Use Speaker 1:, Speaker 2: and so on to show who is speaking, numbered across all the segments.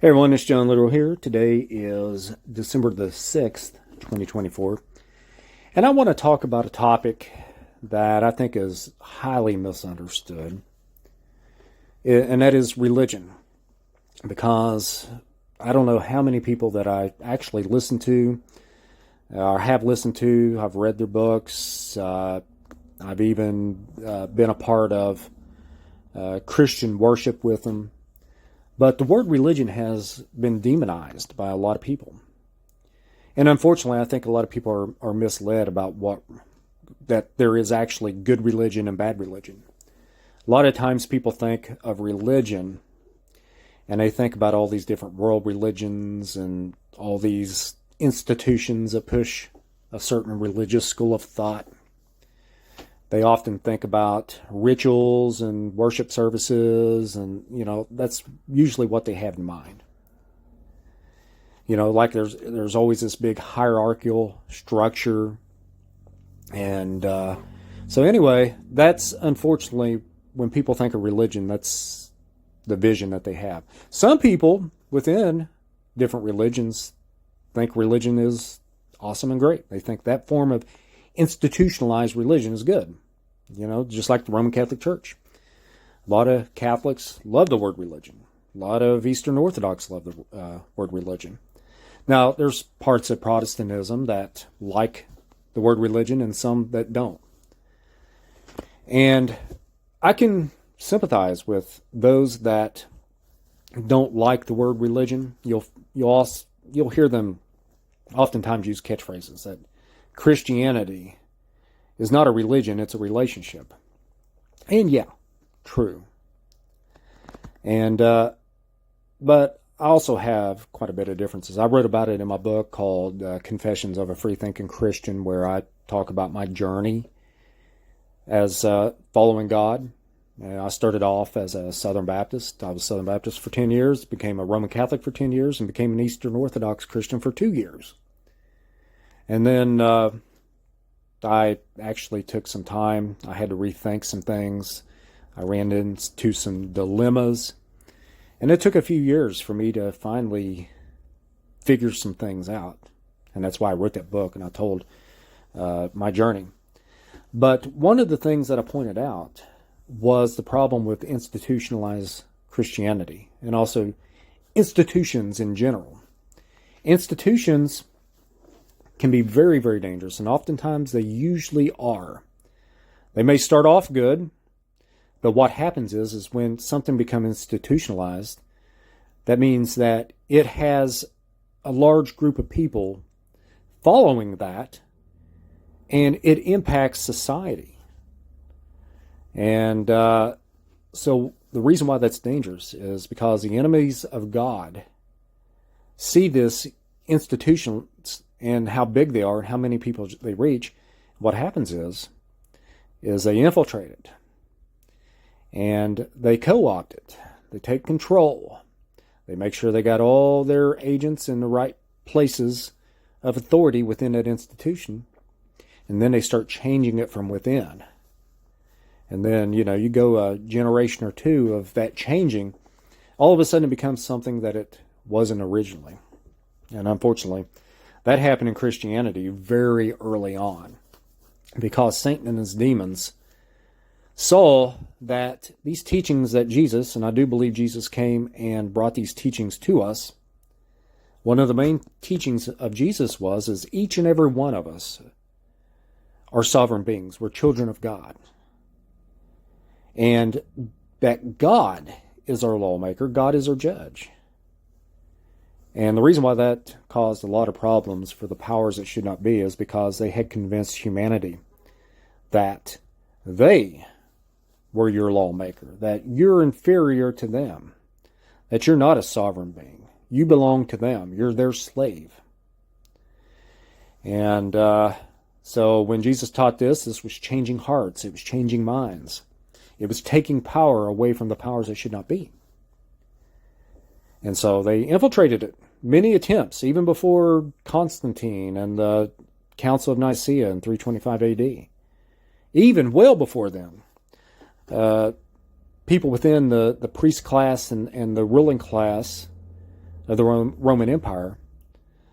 Speaker 1: Hey everyone, it's John Little here. Today is December the 6th, 2024. And I want to talk about a topic that I think is highly misunderstood, and that is religion. Because I don't know how many people that I actually listen to, or have listened to, I've read their books, I've even been a part of Christian worship with them. But the word religion has been demonized by a lot of people. And unfortunately, I think a lot of people are misled about that there is actually good religion and bad religion. A lot of times people think of religion and they think about all these different world religions and all these institutions that push a certain religious school of thought. They often think about rituals and worship services, and, that's usually what they have in mind. Like there's always this big hierarchical structure. And so anyway, that's unfortunately, when people think of religion, that's the vision that they have. Some people within different religions think religion is awesome and great. They think that form of institutionalized religion is good. Just like the Roman Catholic Church. A lot of Catholics love the word religion. A lot of Eastern Orthodox love the word religion. Now, there's parts of Protestantism that like the word religion and some that don't. And I can sympathize with those that don't like the word religion. You'll hear them oftentimes use catchphrases that Christianity is not a religion, it's a relationship. And yeah, true. And but I also have quite a bit of differences. I wrote about it in my book called Confessions of a Free-Thinking Christian, where I talk about my journey as following God. I started off as a Southern Baptist. I was Southern Baptist for 10 years, became a Roman Catholic for 10 years, and became an Eastern Orthodox Christian for 2 years. And then I actually took some time. I had to rethink some things. I ran into some dilemmas. And it took a few years for me to finally figure some things out. And that's why I wrote that book and I told my journey. But one of the things that I pointed out was the problem with institutionalized Christianity and also institutions in general. Institutions can be very, very dangerous, and oftentimes they usually are. They may start off good, but what happens is when something becomes institutionalized, that means that it has a large group of people following that, and it impacts society. And so the reason why that's dangerous is because the enemies of God see this institution and how big they are and how many people they reach. What happens is they infiltrate it and they co-opt it. They take control. They make sure they got all their agents in the right places of authority within that institution, and then they start changing it from within. And then, you go a generation or two of that changing, all of a sudden it becomes something that it wasn't originally. And unfortunately, that happened in Christianity very early on, because Satan and his demons saw that these teachings that Jesus, and I do believe Jesus came and brought these teachings to us, one of the main teachings of Jesus is each and every one of us are sovereign beings. We're children of God. And that God is our lawmaker, God is our judge. And the reason why that caused a lot of problems for the powers that should not be is because they had convinced humanity that they were your lawmaker, that you're inferior to them, that you're not a sovereign being. You belong to them. You're their slave. And so when Jesus taught this was changing hearts. It was changing minds. It was taking power away from the powers that should not be. And so they infiltrated it. Many attempts, even before Constantine and the Council of Nicaea in 325 AD. Even well before them. People within the priest class and the ruling class of the Roman Empire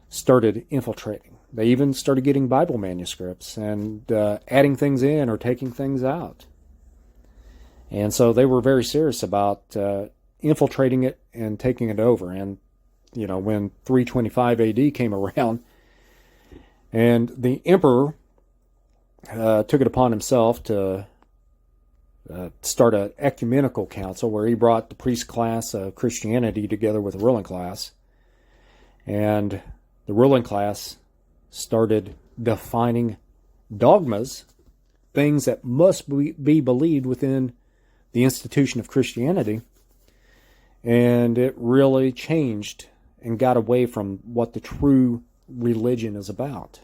Speaker 1: started infiltrating. They even started getting Bible manuscripts and adding things in or taking things out. And so they were very serious about infiltrating it and taking it over. And, when 325 AD came around, and the emperor took it upon himself to start an ecumenical council where he brought the priest class of Christianity together with the ruling class. And the ruling class started defining dogmas, things that must be believed within the institution of Christianity. And it really changed and got away from what the true religion is about.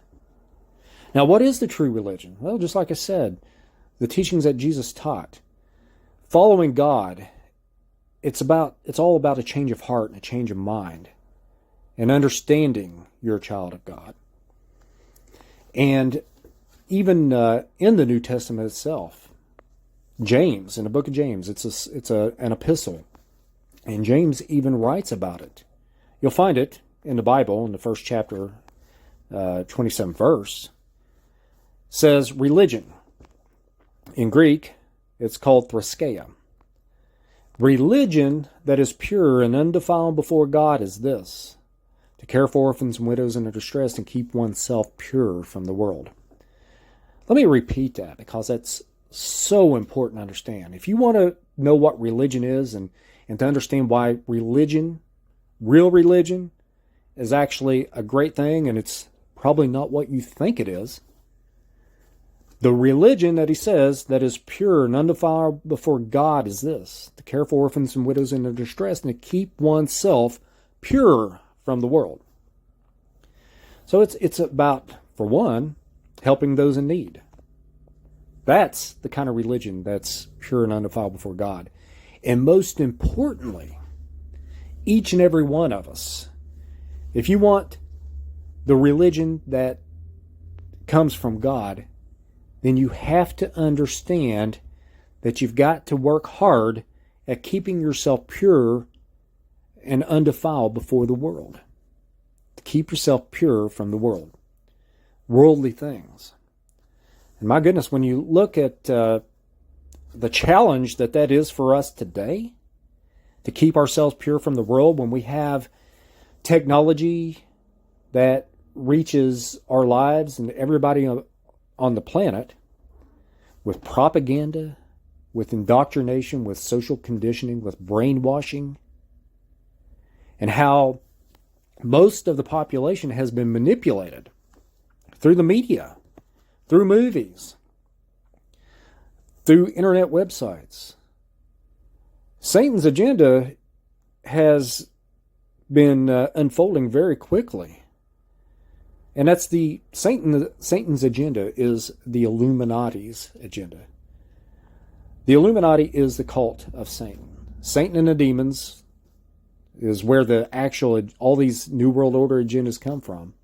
Speaker 1: Now, what is the true religion? Well, just like I said, the teachings that Jesus taught. Following God, it's all about a change of heart and a change of mind and understanding you're a child of God. And even in the New Testament itself, James, in the book of James, it's an epistle, and James even writes about it. You'll find it in the Bible in the first chapter, 27th verse. Says religion. In Greek, it's called threskeia. Religion that is pure and undefiled before God is this: to care for orphans and widows in their distress and keep oneself pure from the world. Let me repeat that because that's so important to understand. If you want to know what religion is and to understand why religion, real religion, is actually a great thing and it's probably not what you think it is, the religion that he says that is pure and undefiled before God is this: to care for orphans and widows in their distress and to keep oneself pure from the world. So it's about, for one, helping those in need. That's the kind of religion that's pure and undefiled before God. And most importantly, each and every one of us, if you want the religion that comes from God, then you have to understand that you've got to work hard at keeping yourself pure and undefiled before the world. To keep yourself pure from the world. Worldly things. And my goodness, when you look at the challenge that is for us today, to keep ourselves pure from the world, when we have technology that reaches our lives and everybody on the planet, with propaganda, with indoctrination, with social conditioning, with brainwashing, and how most of the population has been manipulated through the media, through movies, through internet websites. Satan's agenda has been unfolding very quickly. And that's Satan's agenda is the Illuminati's agenda. The Illuminati is the cult of Satan. Satan and the demons is where all these New World Order agendas come from.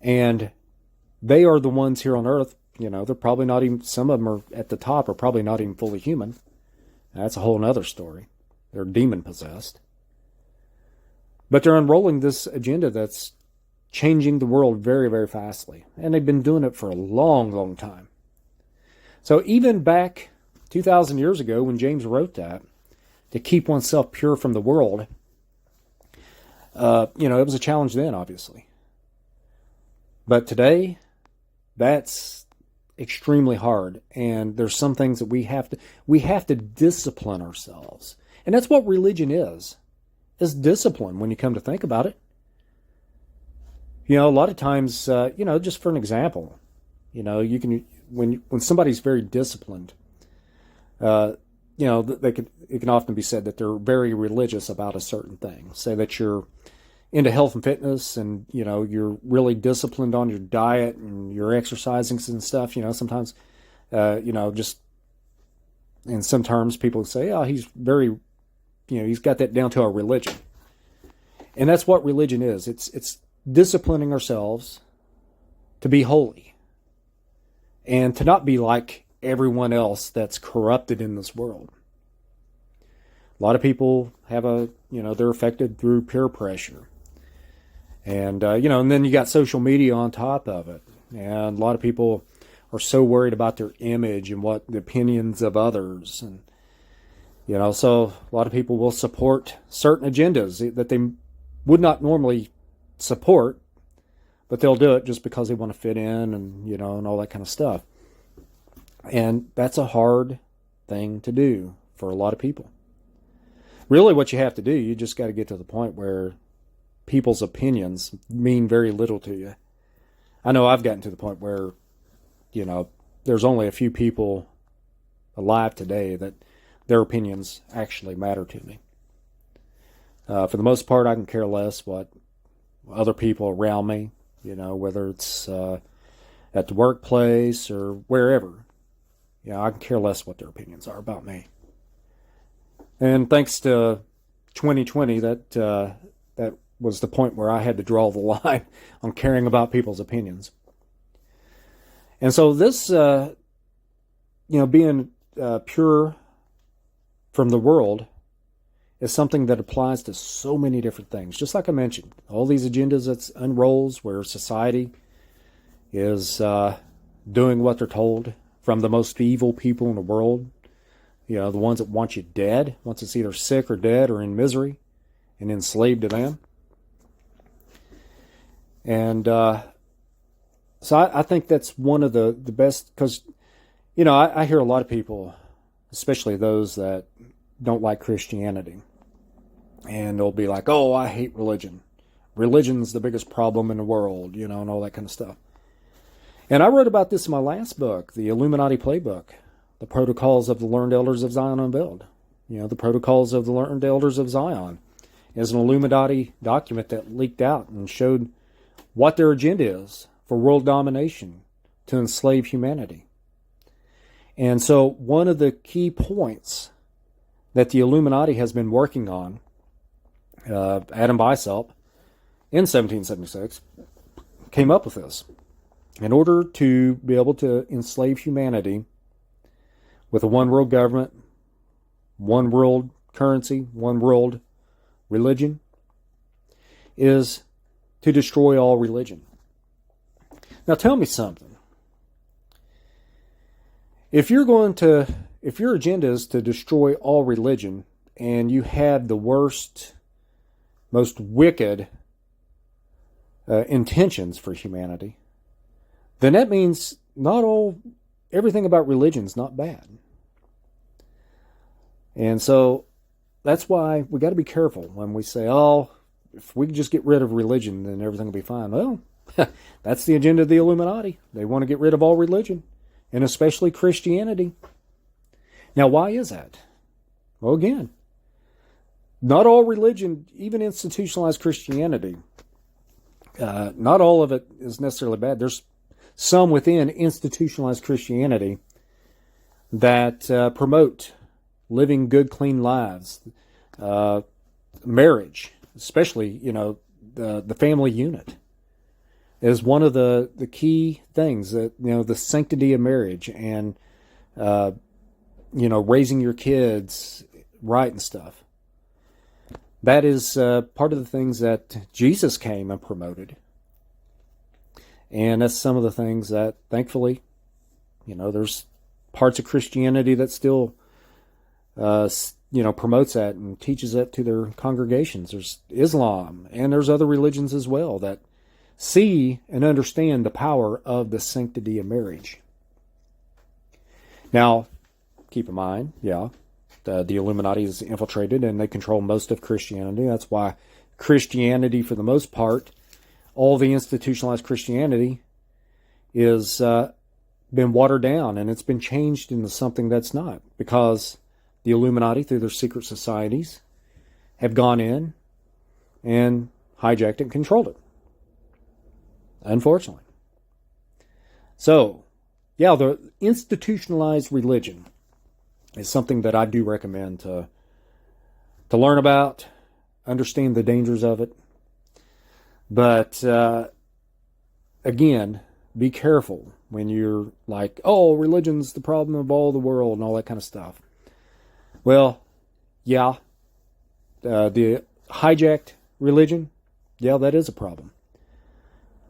Speaker 1: And they are the ones here on earth, they're probably not even, some of them are at the top are probably not even fully human. That's a whole other story. They're demon possessed. But they're unrolling this agenda that's changing the world very, very fastly. And they've been doing it for a long, long time. So even back 2,000 years ago when James wrote that, to keep oneself pure from the world, it was a challenge then, obviously. But today, that's extremely hard. And there's some things that we have to discipline ourselves. And that's what religion is discipline when you come to think about it. A lot of times, just for an example, you can, when somebody's very disciplined, it can often be said that they're very religious about a certain thing. Say that you're into health and fitness and, you're really disciplined on your diet and your exercising and stuff, sometimes, just in some terms, people say, oh, he's very, he's got that down to a religion. And that's what religion is. It's disciplining ourselves to be holy and to not be like everyone else that's corrupted in this world. lot of people have they're affected through peer pressure. And, and then you got social media on top of it. And a lot of people are so worried about their image and what the opinions of others. And, so a lot of people will support certain agendas that they would not normally support, but they'll do it just because they want to fit in and all that kind of stuff. And that's a hard thing to do for a lot of people. Really what you have to do, you just got to get to the point where people's opinions mean very little to you. I know I've gotten to the point where, there's only a few people alive today that their opinions actually matter to me. For the most part, I can care less what other people around me, whether it's at the workplace or wherever. I can care less what their opinions are about me. And thanks to 2020, that was the point where I had to draw the line on caring about people's opinions. And so this, being pure from the world is something that applies to so many different things. Just like I mentioned, all these agendas that unrolls where society is doing what they're told from the most evil people in the world. The ones that want you dead, once it's either sick or dead or in misery and enslaved to them. And so I think that's one of the best, because, I hear a lot of people, especially those that don't like Christianity, and they'll be like, oh, I hate religion. Religion's the biggest problem in the world, and all that kind of stuff. And I wrote about this in my last book, the Illuminati Playbook, the Protocols of the Learned Elders of Zion Unveiled. The Protocols of the Learned Elders of Zion is an Illuminati document that leaked out and showed what their agenda is for world domination to enslave humanity. And so one of the key points that the Illuminati has been working on, Adam Weishaupt, in 1776, came up with this. In order to be able to enslave humanity with a one world government, one world currency, one world religion, is to destroy all religion. Now tell me something. If your agenda is to destroy all religion, and you have the worst, most wicked intentions for humanity, then that means everything about religion is not bad. And so that's why we got to be careful when we say, oh, if we can just get rid of religion, then everything will be fine. Well, that's the agenda of the Illuminati. They want to get rid of all religion, and especially Christianity. Now, why is that? Well, again, not all religion, even institutionalized Christianity, not all of it is necessarily bad. There's some within institutionalized Christianity that promote living good, clean lives, marriage, especially, the family unit is one of the key things that, the sanctity of marriage and, raising your kids right and stuff. That is part of the things that Jesus came and promoted. And that's some of the things that, thankfully, there's parts of Christianity that still, promotes that and teaches that to their congregations. There's Islam, and there's other religions as well that see and understand the power of the sanctity of marriage. Now, keep in mind, the Illuminati is infiltrated and they control most of Christianity. That's why Christianity, for the most part, all the institutionalized Christianity is been watered down, and it's been changed into something that's not, because the Illuminati, through their secret societies, have gone in and hijacked it and controlled it. Unfortunately. So, the institutionalized religion is something that I do recommend to learn about, understand the dangers of it. But, again, be careful when you're like, oh, religion's the problem of all the world and all that kind of stuff. Well, The hijacked religion, yeah, that is a problem.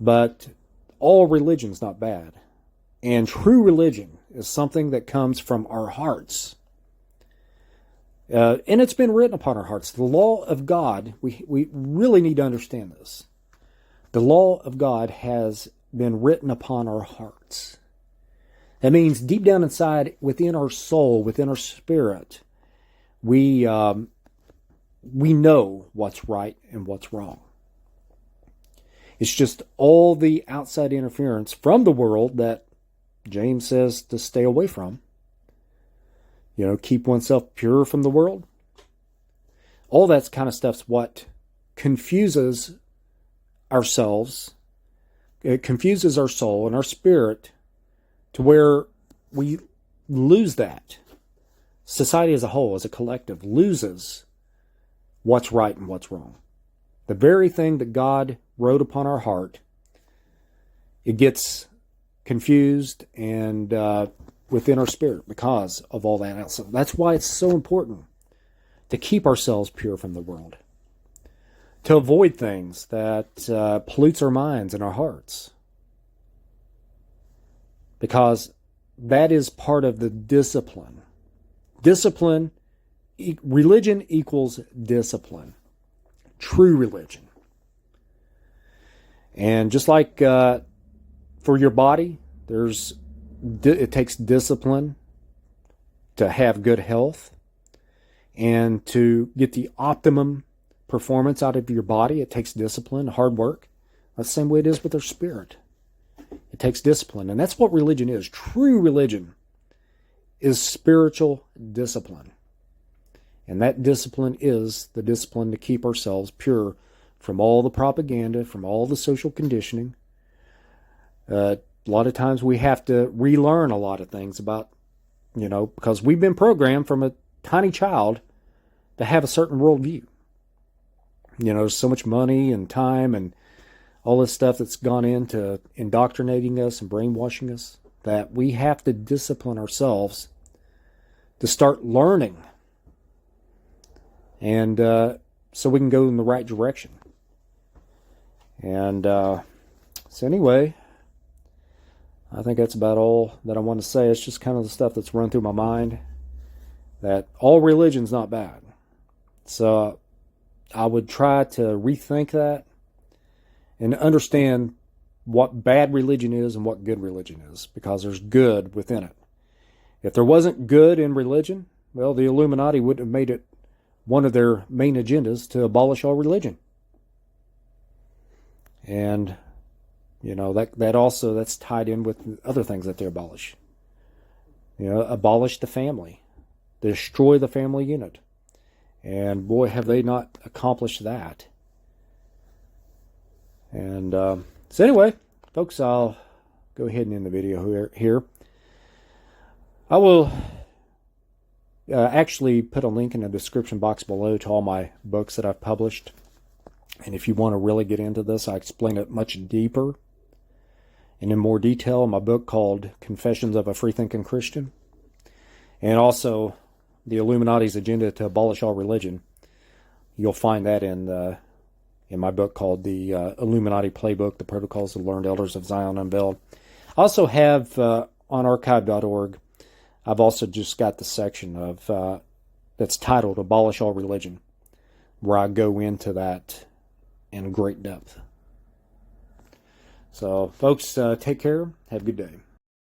Speaker 1: But all religion's not bad. And true religion is something that comes from our hearts. And it's been written upon our hearts. The law of God, we really need to understand this. The law of God has been written upon our hearts. That means deep down inside, within our soul, within our spirit, we know what's right and what's wrong. It's just all the outside interference from the world that James says to stay away from. You know, keep oneself pure from the world. All that kind of stuff's what confuses ourselves. It confuses our soul and our spirit to where we lose that. Society as a whole, as a collective, loses what's right and what's wrong. The very thing that God wrote upon our heart, it gets confused and within our spirit because of all that else. That's why it's so important to keep ourselves pure from the world, to avoid things that pollutes our minds and our hearts, because that is part of the discipline. Discipline, religion equals discipline. True religion. And just like for your body, it takes discipline to have good health and to get the optimum performance out of your body. It takes discipline, hard work. That's the same way it is with our spirit. It takes discipline, and that's what religion is. True religion is spiritual discipline. And that discipline is the discipline to keep ourselves pure from all the propaganda, from all the social conditioning. A lot of times we have to relearn a lot of things about, because we've been programmed from a tiny child to have a certain worldview. There's so much money and time and all this stuff that's gone into indoctrinating us and brainwashing us that we have to discipline ourselves to start learning. And so we can go in the right direction. And so anyway, I think that's about all that I want to say. It's just kind of the stuff that's run through my mind, that all religion's not bad. So I would try to rethink that and understand what bad religion is and what good religion is, because there's good within it. If there wasn't good in religion, well, the Illuminati wouldn't have made it one of their main agendas to abolish all religion. And, that's tied in with other things that they abolish. Abolish the family. Destroy the family unit. And boy, have they not accomplished that. And so anyway, folks, I'll go ahead and end the video here. I will actually put a link in the description box below to all my books that I've published. And if you want to really get into this, I explain it much deeper and in more detail in my book called Confessions of a Freethinking Christian. And also the Illuminati's agenda to abolish all religion. You'll find that in my book called the Illuminati Playbook, The Protocols of the Learned Elders of Zion Unveiled. I also have on archive.org, I've also just got the section of that's titled Abolish All Religion, where I go into that in great depth. So, folks, take care. Have a good day.